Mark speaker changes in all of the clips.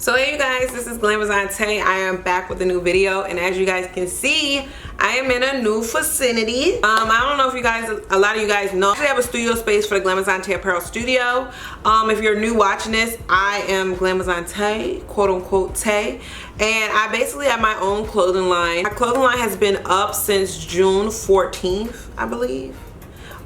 Speaker 1: So hey you guys, this is Blvd. I am back with a new video, and as you guys can see, I am in a new vicinity. I don't know if you guys, a lot of you guys know, I actually have a studio space for the Blvd Apparel Studio. If you're new watching this, I am Blvd, quote unquote Tay, and I basically have my own clothing line. My clothing line has been up since June 14th, I believe.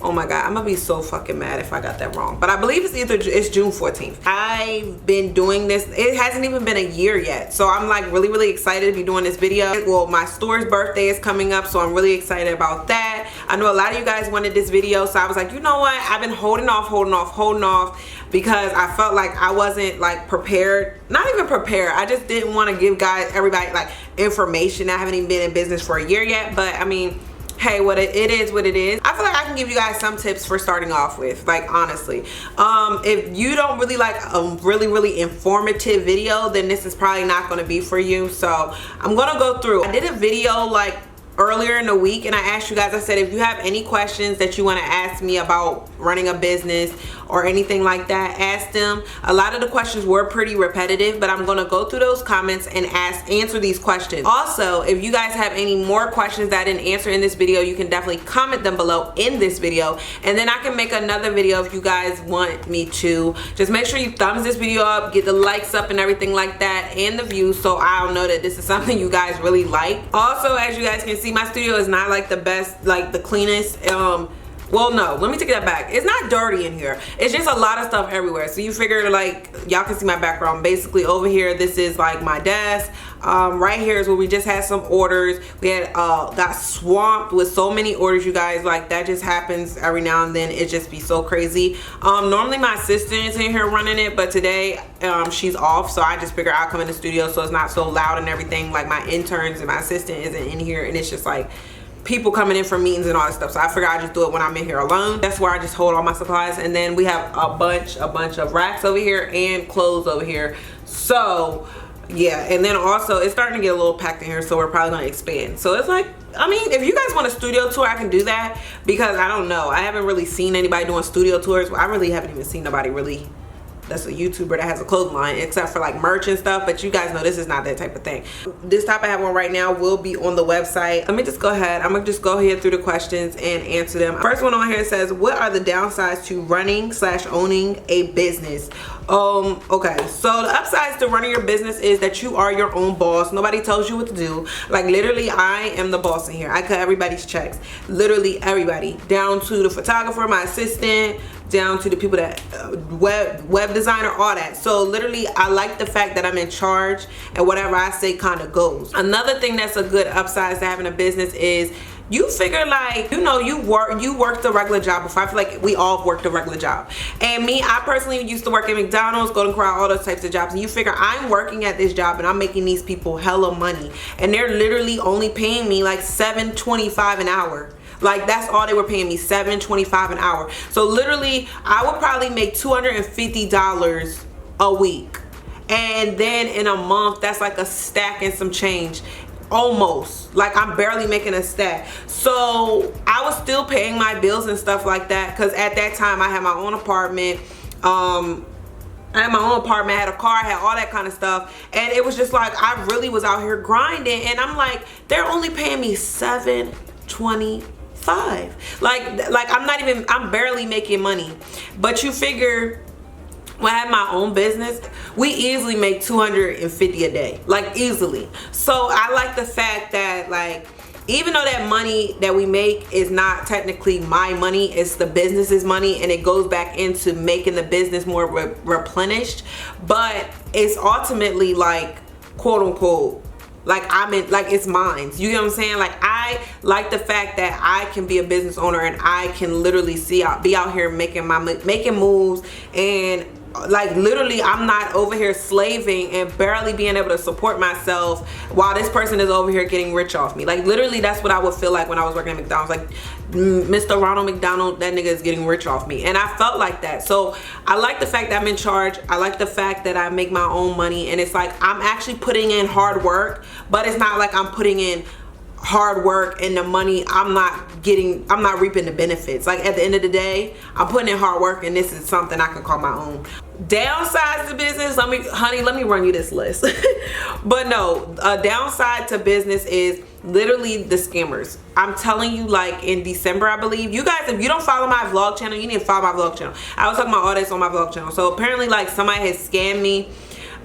Speaker 1: Oh my god, I'm gonna be so fucking mad if I got that wrong, but I believe it's June 14th. I've been doing this, it hasn't even been a year yet, so I'm like really excited to be doing this video. Well, my store's birthday is coming up, so I'm really excited about that. I know a lot of you guys wanted this video, so I was like, you know what, I've been holding off because I felt like I wasn't like prepared. Not even prepared, I just didn't want to give everybody like information. I haven't even been in business for a year yet, but I mean, hey, it is what it is. I feel like I can give you guys some tips for starting off with, like, honestly. If you don't really like a really informative video, then this is probably not going to be for you. So I'm going to go through. I did a video like earlier in the week, and I asked you guys, I said, if you have any questions that you want to ask me about running a business or anything like that, ask them. A lot of the questions were pretty repetitive, but I'm going to go through those comments and answer these questions. Also, if you guys have any more questions that I didn't answer in this video, you can definitely comment them below in this video, and then I can make another video if you guys want me to. Just make sure you thumbs this video up, get the likes up and everything like that, and the views, so I'll know that this is something you guys really like. Also, as you guys can see, my studio is not like the best, like the cleanest. Well, no, let me take that back. It's not dirty in here. It's just a lot of stuff everywhere. So you figure, like, y'all can see my background. Basically over here, this is like my desk. Right here is where we just had some orders. We had got swamped with so many orders, you guys. Like, that just happens every now and then. It just be so crazy. Normally my assistant is in here running it, but today she's off, so I just figure I'll come in the studio so it's not so loud and everything. Like, my interns and my assistant isn't in here, and it's just like people coming in for meetings and all that stuff, so I figure I just do it when I'm in here alone. That's where I just hold all my supplies, and then we have a bunch of racks over here and clothes over here. So yeah, and then also it's starting to get a little packed in here, so we're probably going to expand. So it's like, I mean, if you guys want a studio tour, I can do that, because I don't know, I haven't really seen anybody doing studio tours. I really haven't even seen nobody really that's a YouTuber that has a clothing line, except for like merch and stuff, but you guys know this is not that type of thing. This top I have on right now will be on the website. Let me just go ahead, I'm gonna just go ahead through the questions and answer them. First one on here says, what are the downsides to running / owning a business? Okay, so the upsides to running your business is that you are your own boss. Nobody tells you what to do. Like, literally, I am the boss in here. I cut everybody's checks, literally everybody, down to the photographer, my assistant, down to the people that web designer, all that. So literally, I like the fact that I'm in charge, and whatever I say kind of goes. Another thing that's a good upside to having a business is you figure, like, you know, you worked a regular job before. I feel like we all worked a regular job. And me, I personally used to work at McDonald's, Golden Corral, all those types of jobs. And you figure I'm working at this job and I'm making these people hella money, and they're literally only paying me like $7.25 an hour. Like, that's all they were paying me, $7.25 an hour. So literally, I would probably make $250 a week. And then in a month, that's like a stack and some change. Almost. Like, I'm barely making a stack. So I was still paying my bills and stuff like that, because at that time I had my own apartment. I had a car, I had all that kind of stuff, and it was just like, I really was out here grinding, and I'm like, they're only paying me $7.25. Like I'm barely making money. But you figure, when I have my own business, we easily make $250 a day, like, easily. So I like the fact that, like, even though that money that we make is not technically my money, it's the business's money, and it goes back into making the business more replenished, but it's ultimately, like, quote unquote, like, I'm in, like, it's mine. You get what I'm saying? Like, I like the fact that I can be a business owner, and I can literally be out here making moves, and like, literally, I'm not over here slaving and barely being able to support myself while this person is over here getting rich off me. Like, literally, that's what I would feel like when I was working at McDonald's. Like, Mr. Ronald McDonald, that nigga is getting rich off me, and I felt like that. So I like the fact that I'm in charge. I like the fact that I make my own money, and it's like I'm actually putting in hard work, but it's not like I'm putting in hard work and the money I'm not reaping the benefits. Like at the end of the day, I'm putting in hard work and this is something I can call my own. Downsides to business, let me run you this list. But no, a downside to business is literally the scammers. I'm telling you, like in December, I believe, you guys, if you don't follow my vlog channel, you need to follow my vlog channel. I was talking about all this on my vlog channel. So apparently like somebody had scammed me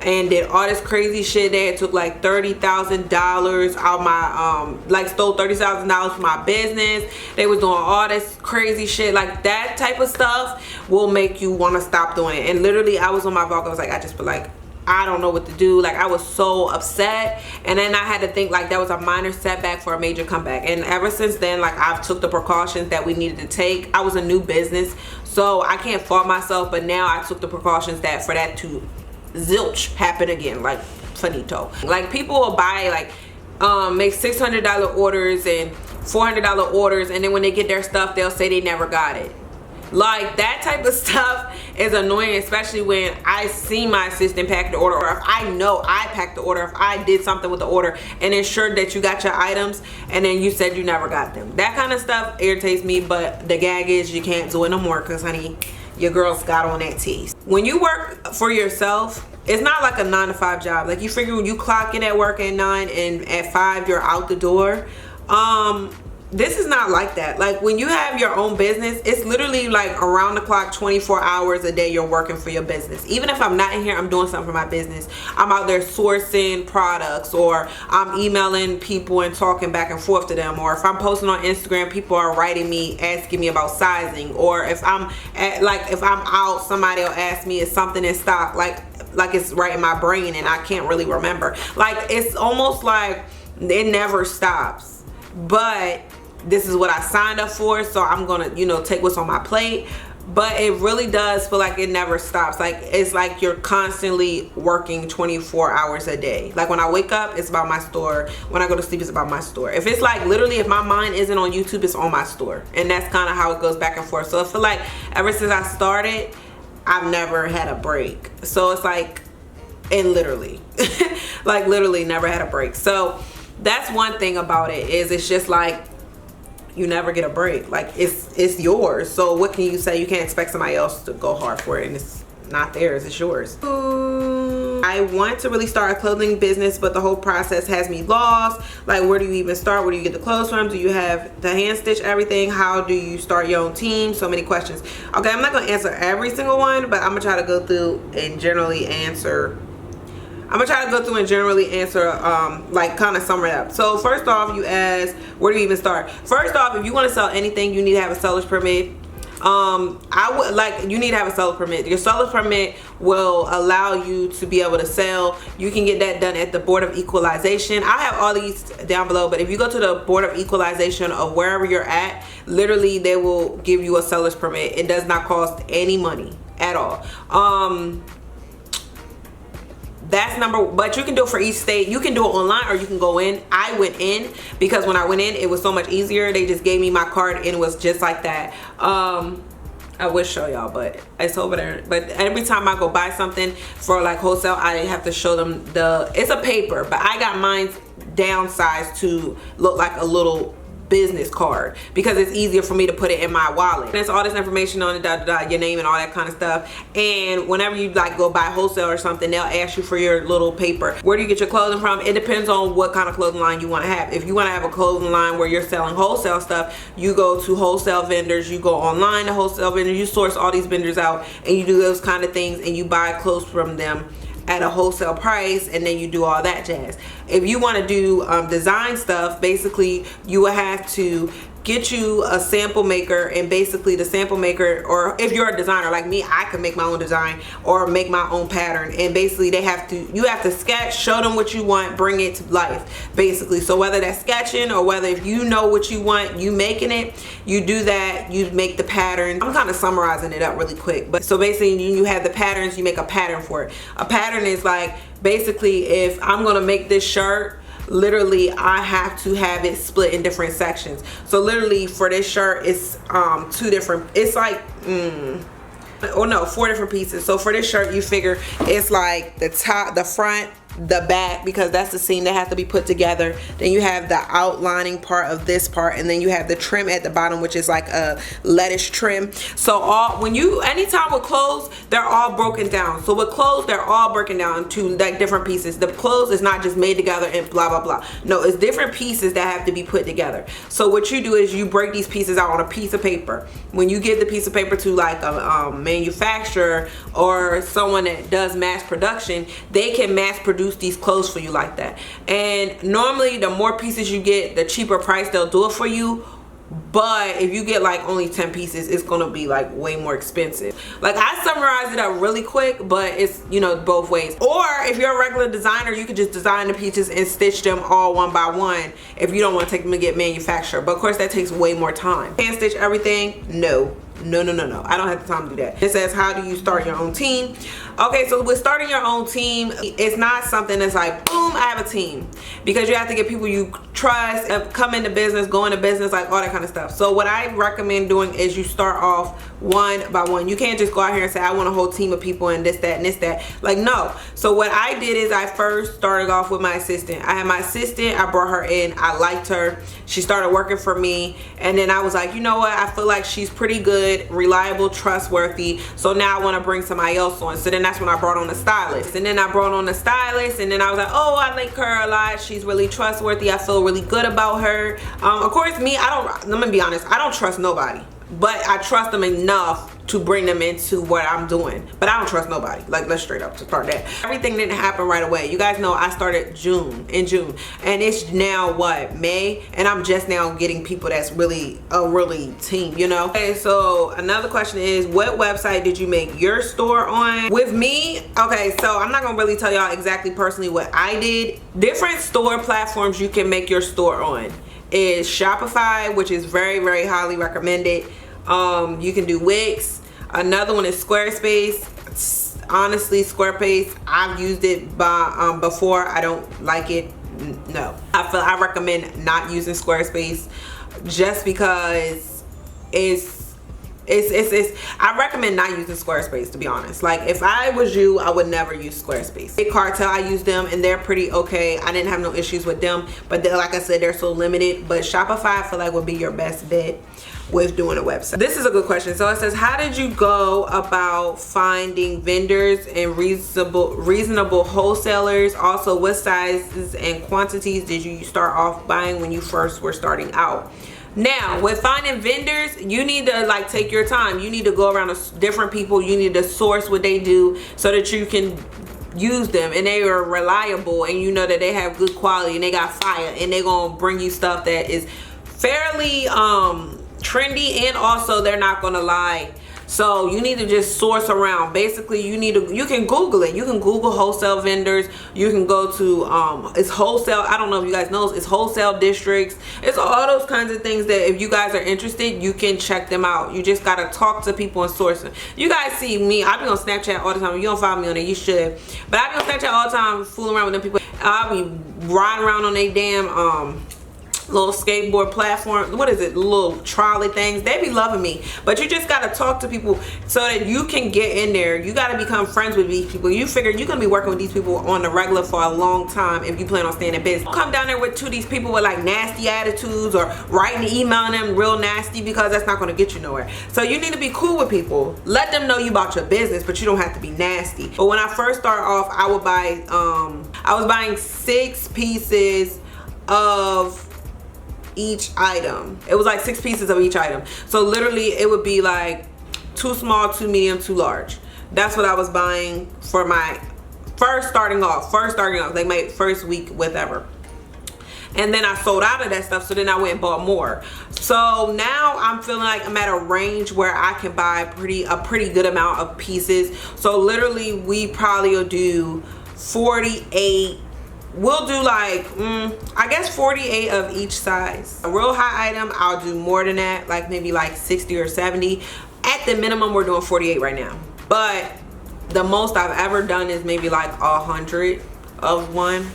Speaker 1: and did all this crazy shit. They took like $30,000 out my like stole $30,000 from my business. They was doing all this crazy shit. Like that type of stuff will make you want to stop doing it. And literally I was on my vlog, I was like, I just feel like I don't know what to do. Like I was so upset, and then I had to think like that was a minor setback for a major comeback. And ever since then, like I've took the precautions that we needed to take. I was a new business, so I can't fault myself, but now I took the precautions that for that to zilch happen again, like finito. Like people will buy like make $600 orders and $400 orders, and then when they get their stuff they'll say they never got it. Like that type of stuff is annoying, especially when I see my assistant pack the order, or if I know I packed the order, if I did something with the order and ensured that you got your items and then you said you never got them. That kind of stuff irritates me, but the gag is you can't do it no more because honey, your girls got on that tease. When you work for yourself, it's not like a 9 to 5 job. Like you figure when you clock in at work at 9 and at 5 you're out the door. This is not like that. Like when you have your own business, it's literally like around the clock, 24 hours a day you're working for your business. Even if I'm not in here, I'm doing something for my business. I'm out there sourcing products, or I'm emailing people and talking back and forth to them, or if I'm posting on Instagram, people are writing me asking me about sizing, or if I'm out, somebody will ask me is something in stock, like it's right in my brain and I can't really remember. Like it's almost like it never stops. But this is what I signed up for, so I'm gonna, you know, take what's on my plate. But it really does feel like it never stops. Like it's like you're constantly working 24 hours a day. Like when I wake up, it's about my store. When I go to sleep, it's about my store. If it's like literally, if my mind isn't on YouTube, it's on my store. And that's kind of how it goes back and forth. So I feel like ever since I started, I've never had a break. So it's like, and literally like literally never had a break. So that's one thing about it, is it's just like you never get a break. Like it's yours, so what can you say? You can't expect somebody else to go hard for it, and it's not theirs, it's yours. I want to really start a clothing business, but the whole process has me lost. Like where do you even start? Where do you get the clothes from? Do you have the hand stitch everything? How do you start your own team? So many questions. Okay, I'm not gonna answer every single one, but I'm gonna try to go through and generally answer. Like kind of sum it up. So first off, you ask, where do you even start? First off, if you want to sell anything, you need to have a seller's permit. You need to have a seller's permit. Your seller's permit will allow you to be able to sell. You can get that done at the Board of Equalization. I have all these down below, but if you go to the Board of Equalization of wherever you're at, literally they will give you a seller's permit. It does not cost any money at all. That's but you can do it for each state. You can do it online or you can go in. I went in because when I went in, it was so much easier. They just gave me my card and it was just like that. I would show y'all, but it's over there. But every time I go buy something for like wholesale, I have to show them it's a paper, but I got mine downsized to look like a little business card because it's easier for me to put it in my wallet. There's all this information on it, your name and all that kind of stuff. And whenever you like go buy wholesale or something, they'll ask you for your little paper. Where do you get your clothing from? It depends on what kind of clothing line you want to have. If you want to have a clothing line where you're selling wholesale stuff, you go to wholesale vendors, you go online to wholesale vendors, you source all these vendors out and you do those kind of things and you buy clothes from them at a wholesale price, and then you do all that jazz. If you want to do design stuff, basically you will have to get you a sample maker, and basically the sample maker, or if you're a designer like me, I could make my own design or make my own pattern, and basically you have to sketch, show them what you want, bring it to life basically. So whether that's sketching or whether if you know what you want, you making it, you do that, you make the pattern. I'm kind of summarizing it up really quick, but so basically you have the patterns, you make a pattern for it. A pattern is like basically if I'm gonna make this shirt, literally I have to have it split in different sections. So literally for this shirt, it's it's like 4 different pieces. So for this shirt, you figure it's like the top, the front, the back, because that's the seam that has to be put together. Then you have the outlining part of this part, and then you have the trim at the bottom, which is like a lettuce trim. So anytime with clothes, they're all broken down. So with clothes, they're all broken down to like different pieces. The clothes is not just made together and blah blah blah. No, it's different pieces that have to be put together. So what you do is you break these pieces out on a piece of paper. When you give the piece of paper to like a manufacturer or someone that does mass production, they can mass produce these clothes for you like that. And normally the more pieces you get, the cheaper price they'll do it for you. But if you get like only 10 pieces, it's gonna be like way more expensive. Like I summarized it up really quick, but it's, you know, both ways. Or if you're a regular designer, you could just design the pieces and stitch them all one by one if you don't want to take them to get manufactured. But of course that takes way more time. Can't stitch everything? No. No, I don't have the time to do that. It says, how do you start your own team? Okay, so with starting your own team, it's not something that's like, boom, I have a team. Because you have to get people you trust, come into business, go into business, like all that kind of stuff. So what I recommend doing is you start off one by one. You can't just go out here and say, I want a whole team of people and this, that, and this, that. Like, no. So what I did is I first started off with my assistant. I had my assistant, I brought her in, I liked her. She started working for me. And then I was like, you know what? I feel like she's pretty good, reliable, trustworthy. So now I want to bring somebody else on. So then that's when I brought on a stylist. And then I brought on a stylist, and then I was like, oh, I like her a lot. She's really trustworthy. I feel really good about her. Of course, me, I'm gonna be honest, I don't trust nobody. But I trust them enough to bring them into what I'm doing. But I don't trust nobody. Like, let's straight up to start that. Everything didn't happen right away. You guys know I started in June. And it's now what, May? And I'm just now getting people that's really a team, you know? Okay, so another question is, what website did you make your store on? With me, okay, so I'm not gonna really tell y'all exactly personally what I did. Different store platforms you can make your store on is Shopify, which is very, very highly recommended. You can do Wix. Another one is Squarespace. Honestly, Squarespace, I've used it before. I don't like it. No, I recommend not using Squarespace just because I recommend not using Squarespace, to be honest. Like, if I was you, I would never use Squarespace. Big Cartel, I use them and they're pretty okay. I didn't have no issues with them, but like I said, they're so limited. But Shopify, I feel like would be your best bet with doing a website. This is a good question. So it says, how did you go about finding vendors and reasonable wholesalers? Also, what sizes and quantities did you start off buying when you first were starting out? Now, with finding vendors, you need to like take your time. You need to go around to different people. You need to source what they do so that you can use them and they are reliable, and you know that they have good quality and they got fire, and they're gonna bring you stuff that is fairly trendy, and also they're not gonna lie. So you need to just source around. Basically, you can Google it. You can Google wholesale vendors. You can go to it's wholesale, I don't know if you guys know, it's wholesale districts. It's all those kinds of things that if you guys are interested, you can check them out. You just gotta talk to people and source them. You guys see me, I be on Snapchat all the time. If you don't follow me on it, you should. But I be on Snapchat all the time, fooling around with them people. I'll be riding around on they damn little skateboard platform, what is it, little trolley things. They be loving me. But you just gotta talk to people so that you can get in there. You gotta become friends with these people. You figure you're gonna be working with these people on the regular for a long time if you plan on staying in business. Come down there to these people with like nasty attitudes or writing, emailing them real nasty, because that's not gonna get you nowhere. So you need to be cool with people. Let them know you about your business, but you don't have to be nasty. But when I first started off, I would buy I was buying 6 pieces of each item. It was like 6 pieces of each item. So literally it would be like 2 small, 2 medium, 2 large. That's what I was buying for my first starting off, like my first week, whatever. And then I sold out of that stuff, so then I went and bought more. So now I'm feeling like I'm at a range where I can buy a pretty good amount of pieces. So literally we probably will do 48. We'll do like I guess 48 of each size. A real high item, I'll do more than that, like maybe like 60 or 70. At the minimum, we're doing 48 right now. But the most I've ever done is maybe like 100 of one,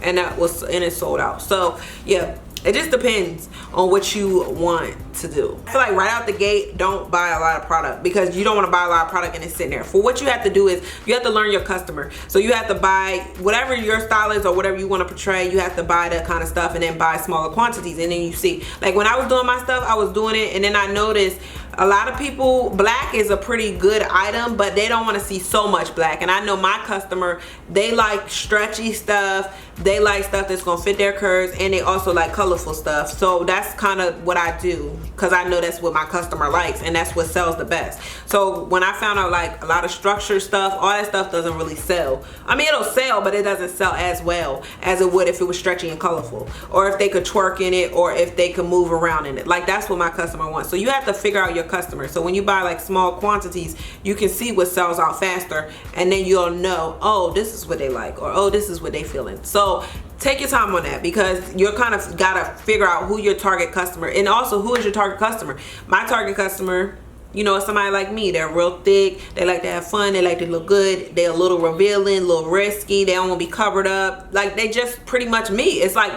Speaker 1: and it's sold out. So yeah, it just depends on what you want to do. I feel like right out the gate, don't buy a lot of product, because you don't want to buy a lot of product and it's sitting there. For what you have to do is you have to learn your customer. So you have to buy whatever your style is or whatever you want to portray. You have to buy that kind of stuff and then buy smaller quantities, and then you see, like when I was doing my stuff, I was doing it, and then I noticed a lot of people, black is a pretty good item, but they don't want to see so much black. And I know my customer, they like stretchy stuff, they like stuff that's gonna fit their curves, and they also like colorful stuff. So that's kind of what I do, because I know that's what my customer likes and that's what sells the best. So when I found out like a lot of structured stuff, all that stuff doesn't really sell. I mean, it'll sell, but it doesn't sell as well as it would if it was stretchy and colorful, or if they could twerk in it, or if they could move around in it. Like, that's what my customer wants. So you have to figure out your customer. So when you buy like small quantities, you can see what sells out faster, and then you'll know, oh, this is what they like, or oh, this is what they feeling. So take your time on that, because you're kind of gotta figure out who your target customer, and also who is your target customer. My target customer, you know, is somebody like me. They're real thick, they like to have fun, they like to look good, they're a little revealing, a little risky, they don't want to be covered up. Like, they just pretty much me. It's like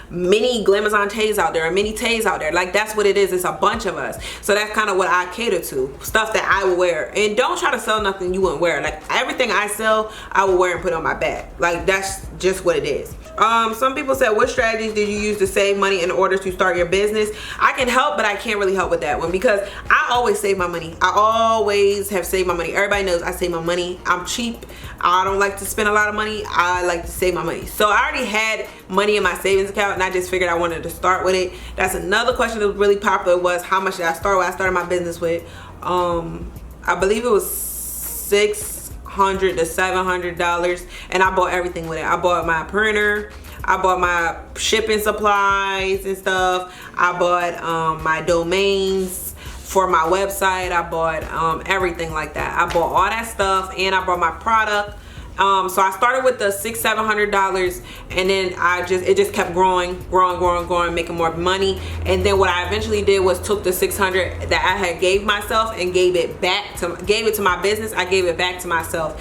Speaker 1: many Glamazon Tays out there and many Tays out there. Like, that's what it is. It's a bunch of us. So that's kind of what I cater to, stuff that I will wear. And don't try to sell nothing you wouldn't wear. Like, everything I sell, I will wear and put on my back. Like, that's just what it is. Some people said, what strategies did you use to save money in order to start your business? I can help, but I can't really help with that one, because I always save my money. I always have saved my money. Everybody knows I save my money. I'm cheap. I don't like to spend a lot of money. I like to save my money. So I already had money in my savings account, and I just figured I wanted to start with it. That's another question that was really popular, was how much did I start with? I started my business with, I believe it was $600 to $700, and I bought everything with it. I bought my printer, I bought my shipping supplies and stuff, I bought my domains for my website, I bought everything like that. I bought all that stuff, and I bought my product. So I started with the $600-700, and then it just kept growing, making more money. And then what I eventually did was took the $600 that I had gave myself and gave it to my business. I gave it back to myself,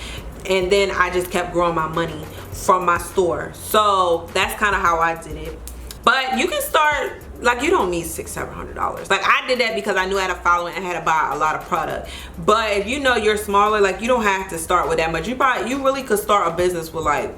Speaker 1: and then I just kept growing my money from my store. So that's kind of how I did it. But you can start, like, you don't need $600-700. Like, I did that because I knew I had a following and had to buy a lot of product. But if you know you're smaller, like, you don't have to start with that much. You really could start a business with like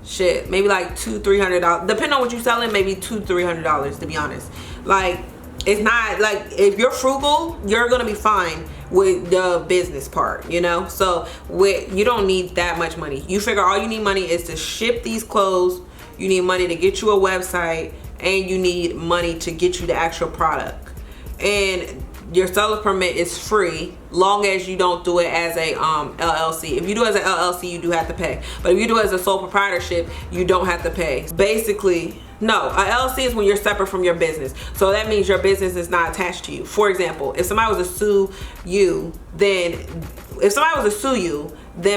Speaker 1: shit, maybe like $200-300, depending on what you're selling. Maybe $200-300, to be honest. Like, it's not like, if you're frugal, you're gonna be fine with the business part, you know. So you don't need that much money. You figure all you need money is to ship these clothes, you need money to get you a website, and you need money to get you the actual product. And your seller permit is free, long as you don't do it as a LLC. If you do it as an LLC, you do have to pay. But if you do it as a sole proprietorship, you don't have to pay. Basically, no, a LLC is when you're separate from your business. So that means your business is not attached to you. For example, if somebody was to sue you, then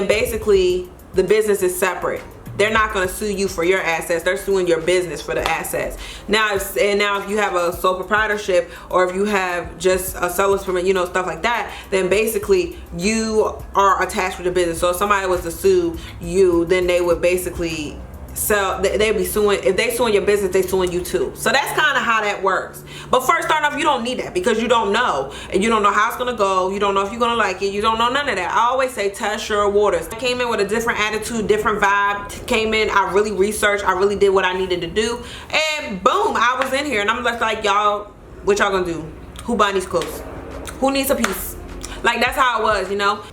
Speaker 1: basically the business is separate. They're not going to sue you for your assets. They're suing your business for the assets. Now, if you have a sole proprietorship, or if you have just a seller's permit, you know, stuff like that, then basically you are attached with the business. So if somebody was to sue you, then they would basically they'd be suing. If they suing your business, they suing you too. So that's kind of how that works. But first, starting off, you don't need that, because you don't know, and you don't know how it's gonna go. You don't know if you're gonna like it. You don't know none of that. I always say test your waters. I came in with a different attitude, different vibe. Came in, I really researched, I really did what I needed to do, and boom, I was in here. And I'm just like, y'all, what y'all gonna do? Who buying these clothes? Who needs a piece? Like, that's how it was, you know.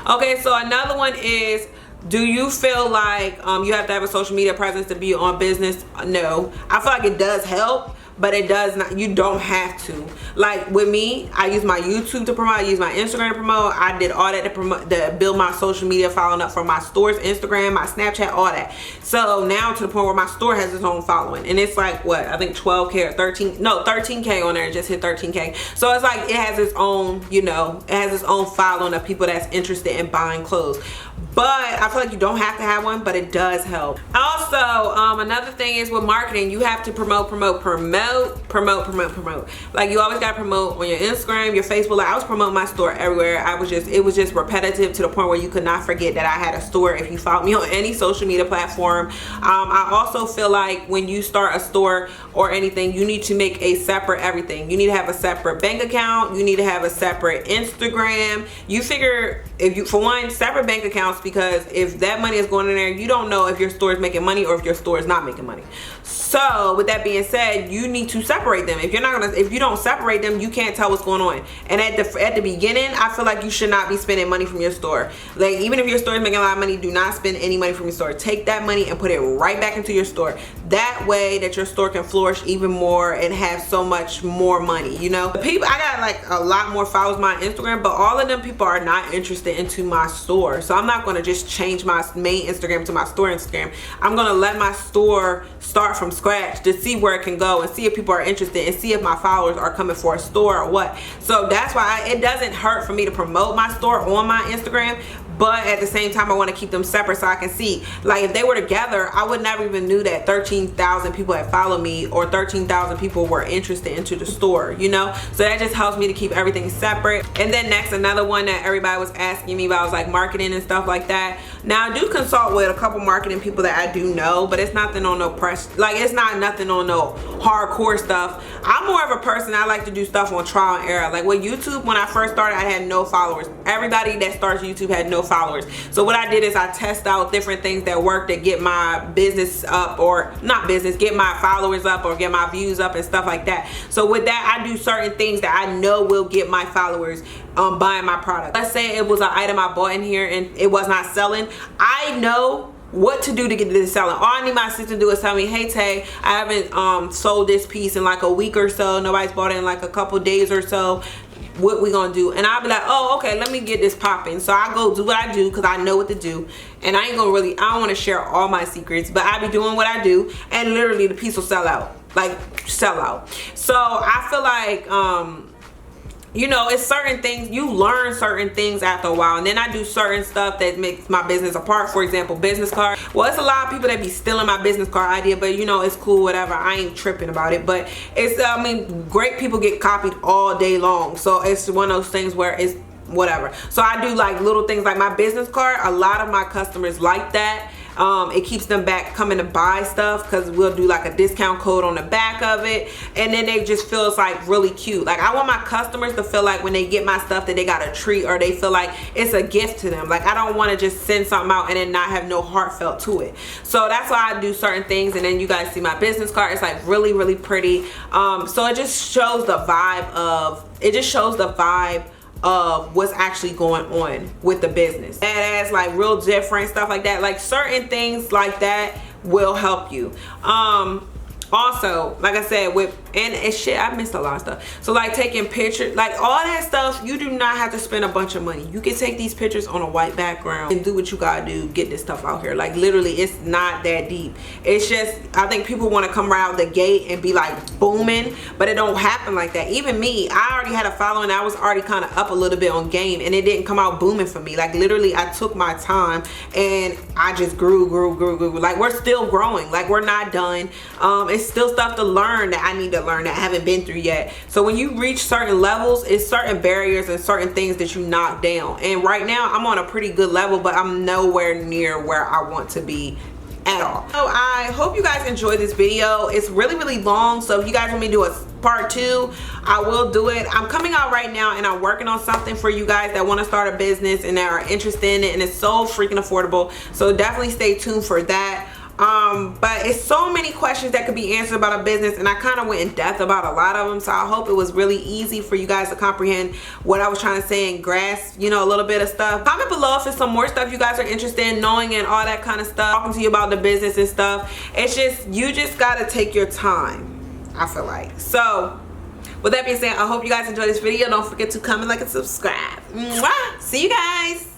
Speaker 1: Okay, so another one is, do you feel like you have to have a social media presence to be on business? No. I feel like it does help, but it does not. You don't have to. Like, with me, I use my YouTube to promote, I use my Instagram to promote. I did all that to build my social media following up for my store's Instagram, my Snapchat, all that. So now to the point where my store has its own following, and it's like, what, I think 12K or 13K on there. It just hit 13K. So it's like, it has its own, you know, it has its own following of people that's interested in buying clothes. but I feel like you don't have to have one, but it does help. Also, another thing is with marketing, you have to promote. Like you always gotta promote on your Instagram, your Facebook. Like I was promoting my store everywhere. It was just repetitive to the point where you could not forget that I had a store if you followed me on any social media platform. I also feel like when you start a store or anything, you need to make a separate everything. You need to have a separate bank account. You need to have a separate Instagram. You figure if you, for one, separate bank accounts, because if that money is going in there, you don't know if your store is making money or if your store is not making money. So with that being said, you need to separate them. If you don't separate them, you can't tell what's going on. And at the beginning, I feel like you should not be spending money from your store. Like even if your store is making a lot of money, do not spend any money from your store. Take that money and put it right back into your store. That way that your store can flourish even more and have so much more money, you know. People, I got like a lot more followers on my Instagram, but all of them people are not interested into my store. So I'm not going to just change my main Instagram to my store Instagram. I'm going to let my store start from scratch to see where it can go and see if people are interested and see if my followers are coming for a store or what. So that's why it doesn't hurt for me to promote my store on my Instagram, but at the same time I want to keep them separate so I can see. Like if they were together, I would never even knew that 13,000 people had followed me or 13,000 people were interested into the store, you know. So that just helps me to keep everything separate. And then next, another one that everybody was asking me about was like marketing and stuff like that. Now I do consult with a couple marketing people that I do know, but it's nothing on no press, like it's not nothing on no hardcore stuff. I'm more of a person, I like to do stuff on trial and error. Like with YouTube, when I first started, I had no followers. Everybody that starts YouTube had no followers. So what I did is I test out different things that work to get my business up, or not business, get my followers up or get my views up and stuff like that. So with that, I do certain things that I know will get my followers buying my product. Let's say it was an item I bought in here and it was not selling. I know what to do to get this selling. All I need my assistant to do is tell me, hey Tay, I haven't sold this piece in like a week or so. Nobody's bought it in like a couple days or so. What we gonna do? And I'll be like, oh, okay, let me get this popping. So I go do what I do because I know what to do. And I ain't gonna really, I don't want to share all my secrets, but I be doing what I do, and literally the piece will sell out. Like sell out. So I feel like you know, it's certain things, you learn certain things after a while. And then I do certain stuff that makes my business apart. For example, business card. Well, it's a lot of people that be stealing my business card idea, but you know, it's cool, whatever. I ain't tripping about it. But it's, I mean, great people get copied all day long. So it's one of those things where it's whatever. So I do like little things like my business card. A lot of my customers like that. It keeps them back coming to buy stuff because we'll do like a discount code on the back of it, and then they just feel it's like really cute. Like I want my customers to feel like when they get my stuff that they got a treat, or they feel like it's a gift to them. Like I don't want to just send something out and then not have no heartfelt to it. So that's why I do certain things. And then you guys see my business card. It's like really, really pretty. So it just shows the vibe of what's actually going on with the business. That adds like real different stuff like that. Like certain things like that will help you. Also, like I said, with and shit, I missed a lot of stuff. So like taking pictures, like all that stuff, you do not have to spend a bunch of money. You can take these pictures on a white background and do what you gotta do, get this stuff out here. Like literally, it's not that deep. It's just, I think people want to come around the gate and be like booming, but it don't happen like that. Even me, I already had a following. I was already kind of up a little bit on game, and it didn't come out booming for me. Like literally, I took my time and I just grew. Like we're still growing. Like we're not done. It's still stuff to learn that I need to learn that I haven't been through yet. So when you reach certain levels, it's certain barriers and certain things that you knock down. And right now I'm on a pretty good level, but I'm nowhere near where I want to be at all. So I hope you guys enjoyed this video. It's really, really long, so if you guys want me to do a part 2, I will do it. I'm coming out right now and I'm working on something for you guys that want to start a business and that are interested in it, and it's so freaking affordable. So definitely stay tuned for that. But it's so many questions that could be answered about a business, and I kind of went in depth about a lot of them, so I hope it was really easy for you guys to comprehend what I was trying to say and grasp, you know, a little bit of stuff. Comment below if there's some more stuff you guys are interested in knowing and all that kind of stuff, talking to you about the business and stuff. It's just, you just gotta take your time, I feel like. So with that being said, I hope you guys enjoyed this video. Don't forget to comment, like, and subscribe. Mwah! See you guys.